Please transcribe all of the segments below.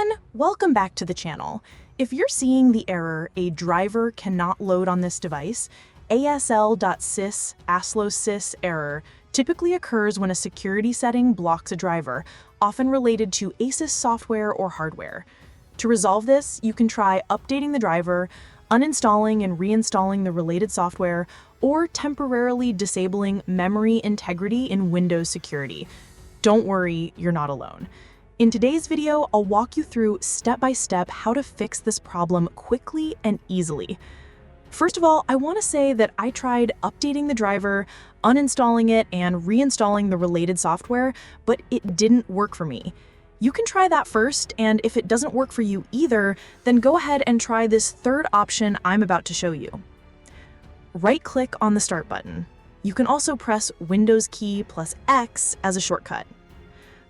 everyone, welcome back to the channel. If you're seeing the error, a driver cannot load on this device, ASL.sys, AslOsys error typically occurs when a security setting blocks a driver, often related to ASUS software or hardware. To resolve this, you can try updating the driver, uninstalling and reinstalling the related software, or temporarily disabling memory integrity in Windows security. Don't worry, you're not alone. In today's video, I'll walk you through step-by-step how to fix this problem quickly and easily. First of all, I want to say that I tried updating the driver, uninstalling it, and reinstalling the related software, but it didn't work for me. You can try that first, and if it doesn't work for you either, then go ahead and try this third option I'm about to show you. Right-click on the Start button. You can also press Windows key plus X as a shortcut.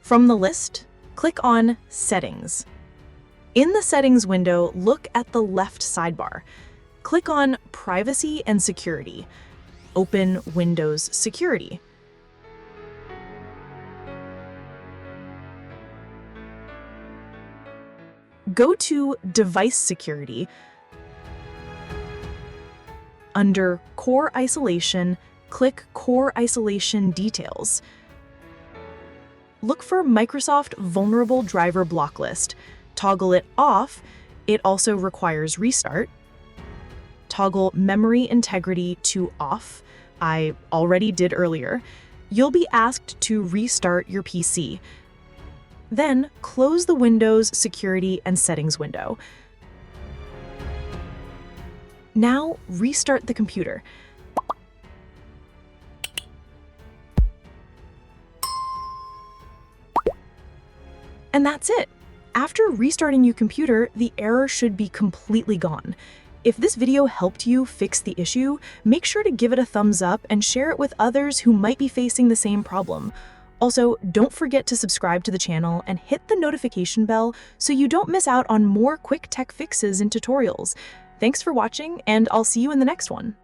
From the list, click on Settings. In the Settings window, look at the left sidebar. Click on Privacy and Security. Open Windows Security. Go to Device Security. Under Core Isolation, click Core Isolation Details. Look for Microsoft Vulnerable Driver Blocklist. Toggle it off. It also requires restart. Toggle Memory Integrity to off. I already did earlier. You'll be asked to restart your PC. Then close the Windows Security and Settings window. Now restart the computer. And that's it. After restarting your computer, the error should be completely gone. If this video helped you fix the issue, make sure to give it a thumbs up and share it with others who might be facing the same problem. Also, don't forget to subscribe to the channel and hit the notification bell so you don't miss out on more quick tech fixes and tutorials. Thanks for watching, and I'll see you in the next one.